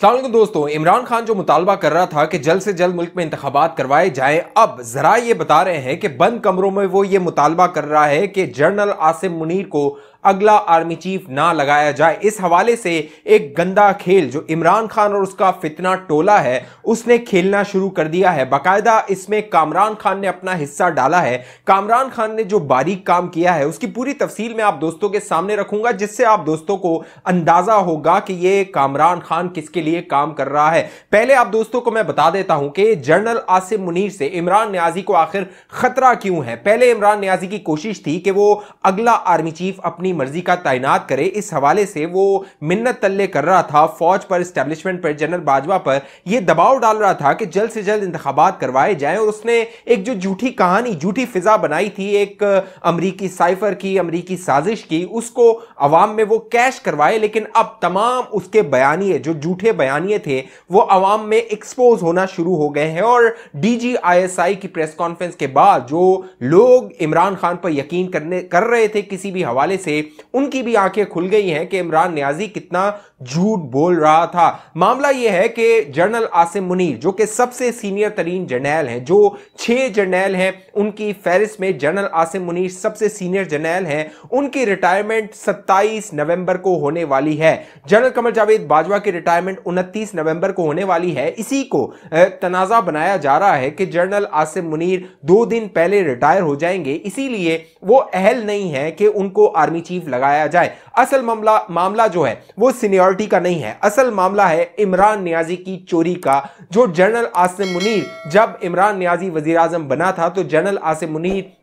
अस्सलाम वालेकुम दोस्तों, इमरान खान जो मुतालबा कर रहा था कि जल्द से जल्द मुल्क में इंतखाबात करवाए जाएं, अब जरा ये बता रहे हैं कि बंद कमरों में वो ये मुतालबा कर रहा है कि जनरल आसिम मुनीर को अगला आर्मी चीफ ना लगाया जाए। इस हवाले से एक गंदा खेल जो इमरान खान और उसका फितना टोला है उसने खेलना शुरू कर दिया है। बाकायदा इसमें कामरान खान ने अपना हिस्सा डाला है। कामरान खान ने जो बारीक काम किया है उसकी पूरी तफसील मैं आप दोस्तों के सामने रखूंगा, जिससे आप दोस्तों को अंदाजा होगा कि ये कामरान खान किसके लिए काम कर रहा है। पहले आप दोस्तों को मैं बता देता हूं कि जनरल आसिम मुनीर से इमरान नियाजी को आखिर खतरा क्यों है। पहले इमरान नियाजी की कोशिश थी कि वो अगला आर्मी चीफ अपनी मर्जी का तैनात करे। इस हवाले से वो मिन्नत तल्ले कर रहा था फौज पर, एस्टेब्लिशमेंट पर, जनरल बाजवा पर यह दबाव डाल रहा था कि जल्द से जल्द इंतखाबात करवाए जाएं। और उसने एक जो झूठी कहानी, झूठी फिजा बनाई थी एक अमरीकी साइफर की, अमरीकी साजिश की, उसको अवाम में वो कैश करवाए। लेकिन अब तमाम उसके बयानिए, जो झूठे बयानिए थे, वो अवाम में एक्सपोज होना शुरू हो गए हैं। और DGISI की प्रेस कॉन्फ्रेंस के बाद जो लोग इमरान खान पर यकीन कर रहे थे किसी भी हवाले से, उनकी भी आंखें खुल गई हैं कि इमरान नियाजी कितना झूठ बोल रहा था। मामला यह है कि जनरल आसिम मुनीर जो कि सबसे सीनियर तरीन जर्नैल हैं, जो 6 जर्नैल हैं उनकी फहरिस्त में जनरल आसिम मुनीर सबसे सीनियर जर्नैल हैं, उनकी रिटायरमेंट 27 नवंबर को होने वाली है। जनरल कमर जावेद बाजवा की रिटायरमेंट 29 नवंबर को होने वाली है। इसी को तनाजा बनाया जा रहा है कि जनरल आसिम मुनीर 2 दिन पहले रिटायर हो जाएंगे, इसीलिए वो अहल नहीं है कि उनको आर्मी चीफ लगाया जाए। असल मामला जो है वो सीनियरिटी का नहीं है, असल मामला है इमरान नियाजी की चोरी का। जो जनरल आसिम मुनीर, जब इमरान नियाजी वजीर आजम बना था तो जनरल आसिम मुनीर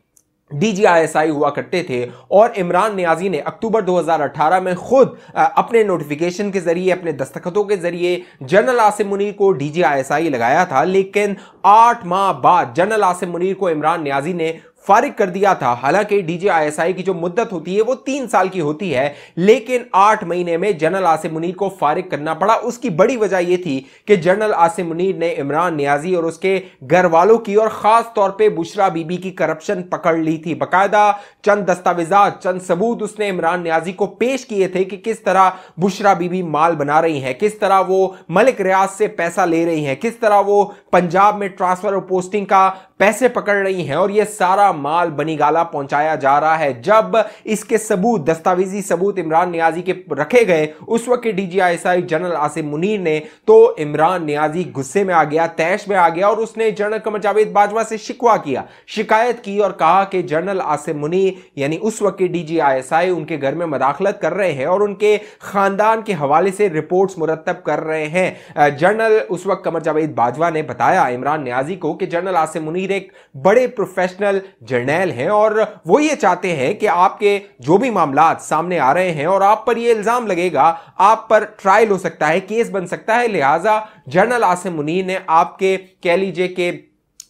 DGISI हुआ करते थे और इमरान नियाजी ने अक्टूबर 2018 में खुद अपने नोटिफिकेशन के जरिए, अपने दस्तखतों के जरिए जनरल आसिम मुनीर को DGISI लगाया था। लेकिन 8 माह बाद जनरल आसिम मुनीर को इमरान नियाजी ने फारिग कर दिया था। हालांकि DGISI की जो मुद्दत होती है वो 3 साल की होती है, लेकिन 8 महीने में जनरल आसिम मुनीर को फारिग करना पड़ा। उसकी बड़ी वजह यह थी कि जनरल आसिम मुनीर ने इमरान नियाजी और उसके घर वालों की और खास तौर पे बुशरा बीबी की करप्शन पकड़ ली थी। बाकायदा चंद दस्तावेजात, चंद सबूत उसने इमरान नियाजी को पेश किए थे कि किस तरह बुशरा बीबी माल बना रही हैं, किस तरह वो मलिक रियाज से पैसा ले रही हैं, किस तरह वो पंजाब में ट्रांसफर और पोस्टिंग का पैसे पकड़ रही हैं, और यह सारा माल बनीगाला पहुंचाया जा रहा है। जब इसके सबूत, दस्तावेजी सबूत इमरान नियाजी के रखे गए उस वक्त DGISI जनरल आसिम मुनीर ने, तो इमरान नियाजी गुस्से में आ गया, तैश में आ गया और उसने जनरल कमर जावेद बाजवा से शिकवा किया, शिकायत की और कहा कि जनरल आसिम मुनीर यानी उस वक्त DGISI उनके घर में मदाखलत कर रहे हैं और उनके खानदान के हवाले से रिपोर्ट्स मुरतब कर रहे हैं। जनरल उस वक्त कमर जावेद बाजवा ने बताया इमरान नियाजी को कि जनरल आसिम मुनीर एक बड़े प्रोफेशनल जर्नैल हैं और वो ये चाहते हैं कि आपके जो भी मामलात सामने आ रहे हैं और आप पर ये इल्जाम लगेगा, आप पर ट्रायल हो सकता है, केस बन सकता है, लिहाजा जनरल आसिम मुनीर ने आपके, कह लीजिए कि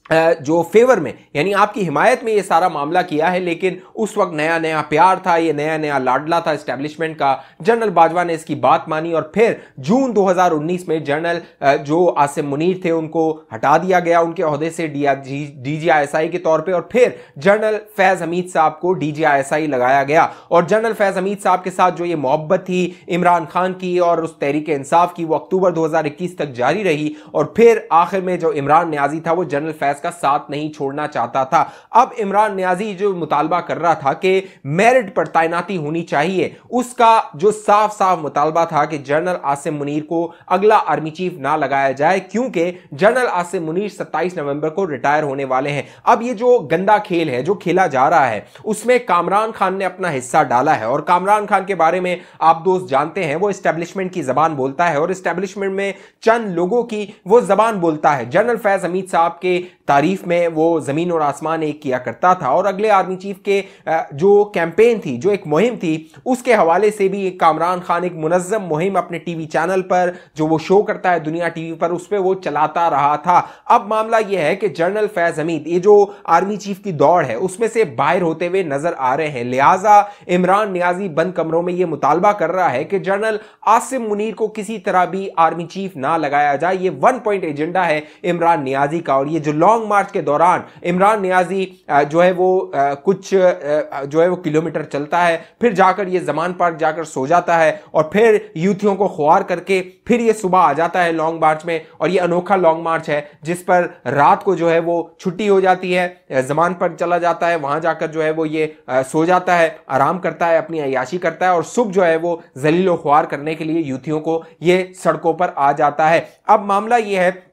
जो फेवर में यानी आपकी हिमायत में ये सारा मामला किया है। लेकिन उस वक्त नया नया प्यार था, ये नया नया लाडला था एस्टेब्लिशमेंट का। जनरल बाजवा ने इसकी बात मानी और फिर जून 2019 में जनरल जो आसिम मुनीर थे उनको हटा दिया गया उनके ओहदे से DGISI के तौर पे, और फिर जनरल फैज हमीद साहब को DGISI लगाया गया। और जनरल फैज हमीद साहब के साथ जो ये मोहब्बत थी इमरान खान की और उस तहरीक इंसाफ की, वो अक्टूबर 2021 तक जारी रही और फिर आखिर में जो इमरान नियाजी था वो जनरल फैज का साथ नहीं छोड़ना चाहता था। अब इमरान नियाजी जो मुतालबा कर रहा था कि मेरिट पर तैनाती होनी चाहिए, उसका जो साफ साफ मुतालबा था कि जनरल आसिम मुनीर को अगला आर्मी चीफ ना लगाया जाए, क्योंकि जनरल आसिम मुनीर 27 नवंबर को रिटायर होने वाले हैं। अब ये जो गंदा खेल है जो खेला जा रहा है उसमें कामरान खान ने अपना हिस्सा डाला है। और कामरान खान के बारे में आप दोस्त जानते हैं, वो एस्टेब्लिशमेंट की जबान बोलता है और एस्टेब्लिशमेंट में चंद लोगों की वो जबान बोलता है। जनरल फैज हमीद साहब के तारीफ में वो जमीन और आसमान एक किया करता था और अगले आर्मी चीफ के जो कैंपेन थी, जो एक मुहिम थी, उसके हवाले से भी कामरान खान एक मुनज़्ज़म मुहिम अपने टीवी चैनल पर जो वो शो करता है दुनिया टीवी पर, उस पर वो चलाता रहा था। अब मामला यह है कि जनरल फैज हमीद ये जो आर्मी चीफ की दौड़ है उसमें से बाहर होते हुए नजर आ रहे हैं। लिहाजा इमरान नियाजी बंद कमरों में यह मुतालबा कर रहा है कि जनरल आसिम मुनीर को किसी तरह भी आर्मी चीफ ना लगाया जाए। ये 1 पॉइंट एजेंडा है इमरान नियाजी का। और ये जो लॉन्ग लॉन्ग मार्च के दौरान इमरान नियाजी जो है वो कुछ जो है वो किलोमीटर चलता है, फिर जाकर ये जमान पार्क जाकर सो जाता है और फिर यूथियों को ख्वार करके फिर ये सुबह आ जाता है लॉन्ग मार्च में। और ये अनोखा लॉन्ग मार्च है जिस पर रात को जो है वो छुट्टी हो जाती है, जमान पर चला जाता है, वहां जाकर जो है वो ये सो जाता है, आराम करता है, अपनी अय्याशी करता है और सुबह जो है वो जलीलो ख्वार करने के लिए यूथियों को ये सड़कों पर आ जाता है। अब मामला ये है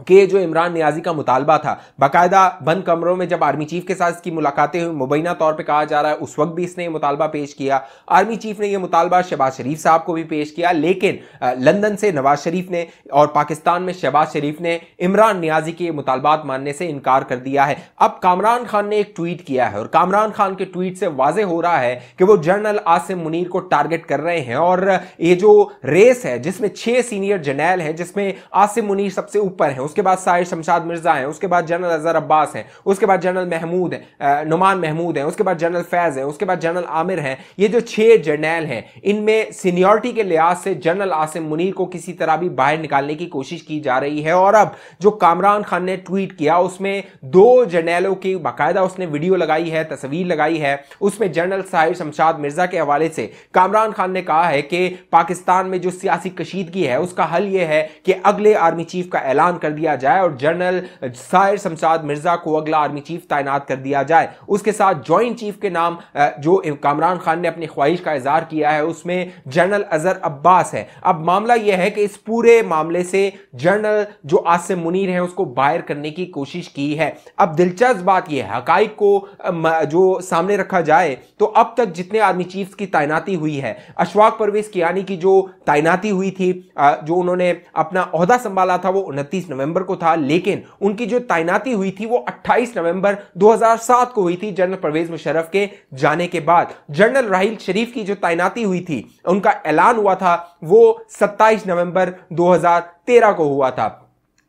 कि जो इमरान नियाजी का मुतालबा था, बाकायदा बंद कमरों में जब आर्मी चीफ के साथ इसकी मुलाकातें हुई, मुबैना तौर पे कहा जा रहा है उस वक्त भी इसने ये मुतालबा पेश किया। आर्मी चीफ ने ये मुतालबा शहबाज शरीफ साहब को भी पेश किया, लेकिन लंदन से नवाज शरीफ ने और पाकिस्तान में शहबाज शरीफ ने इमरान नियाजी के मुतालबात मानने से इनकार कर दिया है। अब कामरान खान ने एक ट्वीट किया है और कामरान खान के ट्वीट से वाजे हो रहा है कि वो जनरल आसिम मुनीर को टारगेट कर रहे हैं और ये जो रेस है जिसमें 6 सीनियर जर्नैल हैं, जिसमें आसिम मुनीर सबसे ऊपर है, उसके बाद साहिर शमशाद मिर्जा हैं, उसके बाद जनरल अजहर अब्बास हैं, उसके बाद जनरल महमूद है, नुमान महमूद हैं, उसके बाद जनरल फैज हैं, उसके बाद जनरल आमिर हैं। ये जो 6 जर्नैल हैं इनमें सीनियरिटी के लिहाज से जनरल आसिम मुनीर को किसी तरह भी बाहर निकालने की कोशिश की जा रही है। और अब जो कामरान खान ने ट्वीट किया उसमें 2 जर्नैलों की बाकायदा उसने वीडियो लगाई है, तस्वीर लगाई है। उसमें जनरल साहिर शमशाद मिर्जा के हवाले से कामरान खान ने कहा है कि पाकिस्तान में जो सियासी कशीदगी है उसका हल यह है कि अगले आर्मी चीफ का ऐलान कर दिया जाए और जनरल साहिर शमशाद मिर्जा को अगला आर्मी चीफ तैनात कर दिया जाए। उसके साथ जॉइंट चीफ के नाम जो कामरान खान ने अपनी ख्वाहिश का इजहार किया है उसमें जनरल अजहर अब्बास है। अब मामला यह है कि इस पूरे मामले से जनरल जो आसिम मुनीर है उसको बाहर करने की कोशिश की है। अब दिलचस्प बात यह है, हकाइक को जो सामने रखा जाए तो अब तक जितने आर्मी चीफ की तैनाती हुई है, अशफाक परवेज कियानी की जो तैनाती हुई थी, जो उन्होंने अपना ओहदा संभाला था वो 29 नवंबर को था, लेकिन उनकी जो तैनाती हुई थी वो 28 नवंबर 2007 को हुई थी जनरल परवेज मुशर्रफ के जाने के बाद। जनरल राहील शरीफ की जो तैनाती हुई थी उनका ऐलान हुआ था वो 27 नवंबर 2013 को हुआ था।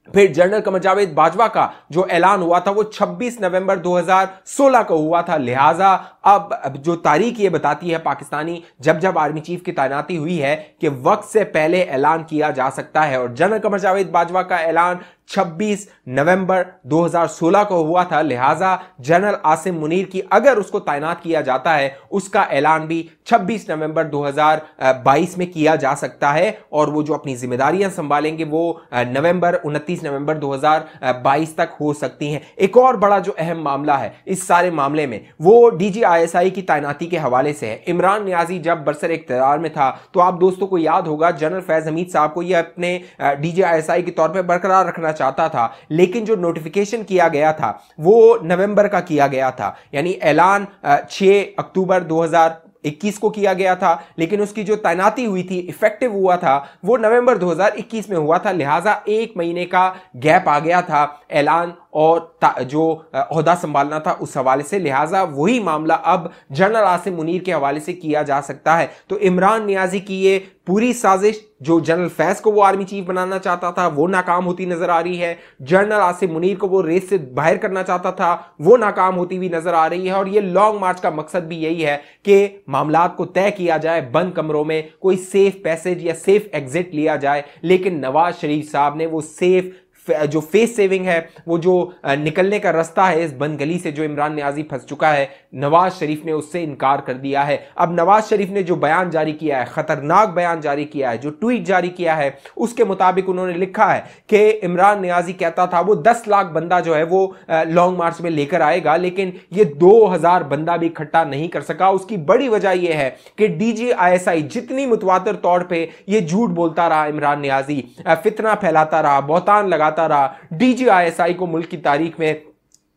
फिर जनरल कमर जावेद बाजवा का जो ऐलान हुआ था वो 26 नवंबर 2016 को हुआ था। लिहाजा अब जो तारीख ये बताती है पाकिस्तानी जब जब आर्मी चीफ की तैनाती हुई है कि वक्त से पहले ऐलान किया जा सकता है और जनरल कमर जावेद बाजवा का ऐलान 26 नवंबर 2016 को हुआ था। लिहाजा जनरल आसिम मुनीर की अगर उसको तैनात किया जाता है उसका ऐलान भी 26 नवंबर 2022 में किया जा सकता है और वो जो अपनी जिम्मेदारियां संभालेंगे वो नवंबर 29 नवंबर 2022 तक हो सकती हैं। एक और बड़ा जो अहम मामला है इस सारे मामले में वो DGISI की तैनाती के हवाले से है। इमरान नियाजी जब बरसर इख्तियार में था तो आप दोस्तों को याद होगा जनरल फैज हमीद साहब को ये अपने DGISI के तौर पर बरकरार रखना चाहता था, लेकिन जो नोटिफिकेशन किया गया था वो नवंबर का किया गया था, यानी ऐलान 6 अक्टूबर 2021 को किया गया था, लेकिन उसकी जो तैनाती हुई थी इफेक्टिव हुआ था वो नवंबर 2021 में हुआ था। लिहाजा 1 महीने का गैप आ गया था ऐलान और जो ओहदा संभालना था उस हवाले से। लिहाजा वही मामला अब जनरल आसिम मुनीर के हवाले से किया जा सकता है। तो इमरान नियाजी की ये पूरी साजिश जो जनरल फैज को वो आर्मी चीफ बनाना चाहता था वो नाकाम होती नजर आ रही है, जनरल आसिम मुनीर को वो रेस से बाहर करना चाहता था वो नाकाम होती हुई नजर आ रही है। और ये लॉन्ग मार्च का मकसद भी यही है कि मामलात को तय किया जाए, बंद कमरों में कोई सेफ पैसेज या सेफ एग्जिट लिया जाए। लेकिन नवाज शरीफ साहब ने वो सेफ जो फेस सेविंग है, वो जो निकलने का रास्ता है इस बंद गली से जो इमरान नियाजी फंस चुका है, नवाज शरीफ ने उससे इनकार कर दिया है। अब नवाज शरीफ ने जो बयान जारी किया है, खतरनाक बयान जारी किया है, जो ट्वीट जारी किया है, उसके मुताबिक उन्होंने लिखा है कि इमरान नियाजी कहता था वो 10 लाख बंदा जो है वो लॉन्ग मार्च में लेकर आएगा, लेकिन ये 2000 बंदा भी इकट्ठा नहीं कर सका। उसकी बड़ी वजह यह है कि DGISI जितनी मुतवातिर तौर पर यह झूठ बोलता रहा, इमरान नियाजी फितना फैलाता रहा, बहतान लगाता रहा, DGISI को मुल्क की तारीख में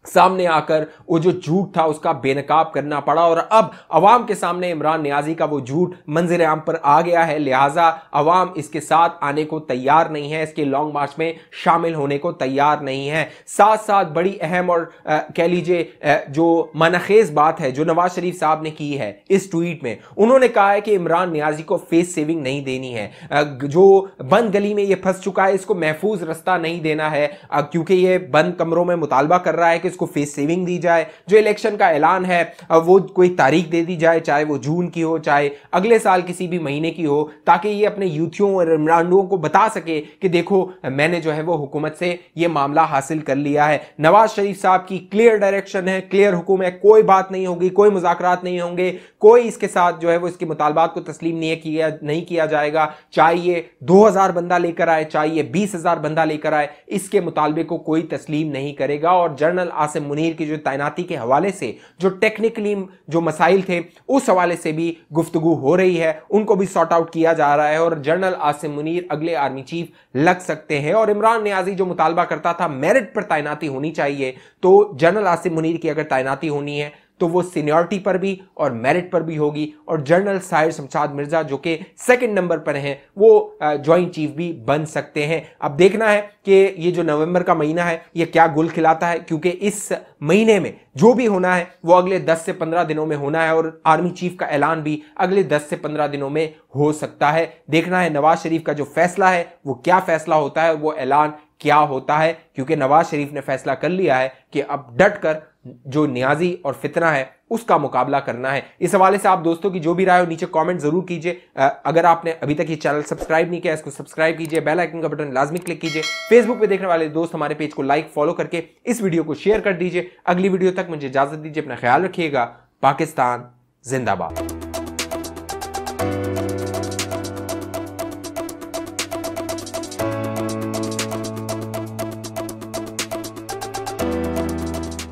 सामने आकर वो जो झूठ था उसका बेनकाब करना पड़ा और अब अवाम के सामने इमरान नियाजी का वो झूठ मंजर आम पर आ गया है। लिहाजा अवाम इसके साथ आने को तैयार नहीं है, इसके लॉन्ग मार्च में शामिल होने को तैयार नहीं है। साथ साथ बड़ी अहम और कह लीजिए जो मनखेज बात है जो नवाज शरीफ साहब ने की है इस ट्वीट में, उन्होंने कहा है कि इमरान नियाजी को फेस सेविंग नहीं देनी है, जो बंद गली में ये फंस चुका है इसको महफूज रास्ता नहीं देना है, क्योंकि ये बंद कमरों में मुतालबा कर रहा है कि को फेस सेविंग दी जाए, जो इलेक्शन का ऐलान है वो कोई तारीख दे दी जाए, चाहे वो जून की हो चाहे अगले साल किसी भी महीने की हो, ताकि ये अपने यूथियों और इमरानों को बता सके कि देखो मैंने जो है वो हुकूमत से ये मामला हासिल कर लिया है। नवाज शरीफ साहब की क्लियर डायरेक्शन है, क्लियर हुक्म है, कोई बात नहीं होगी, कोई मुज़ाकरात नहीं होंगे, कोई इसके साथ जो है वो इसके मुतालबात को तस्लीम नहीं किया जाएगा, चाहे ये 2000 बंदा लेकर आए, चाहे ये 20,000 बंदा लेकर आए, इसके मुतालबे को कोई तस्लीम नहीं करेगा। और जनरल आसिम मुनीर की जो तैनाती के हवाले से जो टेक्निकली जो मसाइल थे उस हवाले से भी गुफ्तगू हो रही है, उनको भी सॉर्ट आउट किया जा रहा है और जनरल आसिम मुनीर अगले आर्मी चीफ लग सकते हैं। और इमरान नियाजी जो मुतालबा करता था मेरिट पर तैनाती होनी चाहिए, तो जनरल आसिम मुनीर की अगर तैनाती होनी है तो वो सीनियरिटी पर भी और मेरिट पर भी होगी। और जनरल साहिर शमशाद मिर्जा जो कि सेकंड नंबर पर हैं वो ज्वाइंट चीफ भी बन सकते हैं। अब देखना है कि ये जो नवंबर का महीना है ये क्या गुल खिलाता है, क्योंकि इस महीने में जो भी होना है वो अगले 10 से 15 दिनों में होना है और आर्मी चीफ का ऐलान भी अगले 10 से 15 दिनों में हो सकता है। देखना है नवाज शरीफ का जो फैसला है वो क्या फैसला होता है, वो ऐलान क्या होता है, क्योंकि नवाज शरीफ ने फैसला कर लिया है कि अब डट कर जो नियाजी और फितना है उसका मुकाबला करना है। इस हवाले से आप दोस्तों की जो भी राय हो नीचे कमेंट जरूर कीजिए। अगर आपने अभी तक ये चैनल सब्सक्राइब नहीं किया इसको सब्सक्राइब कीजिए, बेल आइकन का बटन लाजमी क्लिक कीजिए। फेसबुक पे देखने वाले दोस्त हमारे पेज को लाइक फॉलो करके इस वीडियो को शेयर कर दीजिए। अगली वीडियो तक मुझे इजाजत दीजिए, अपना ख्याल रखिएगा। पाकिस्तान जिंदाबाद।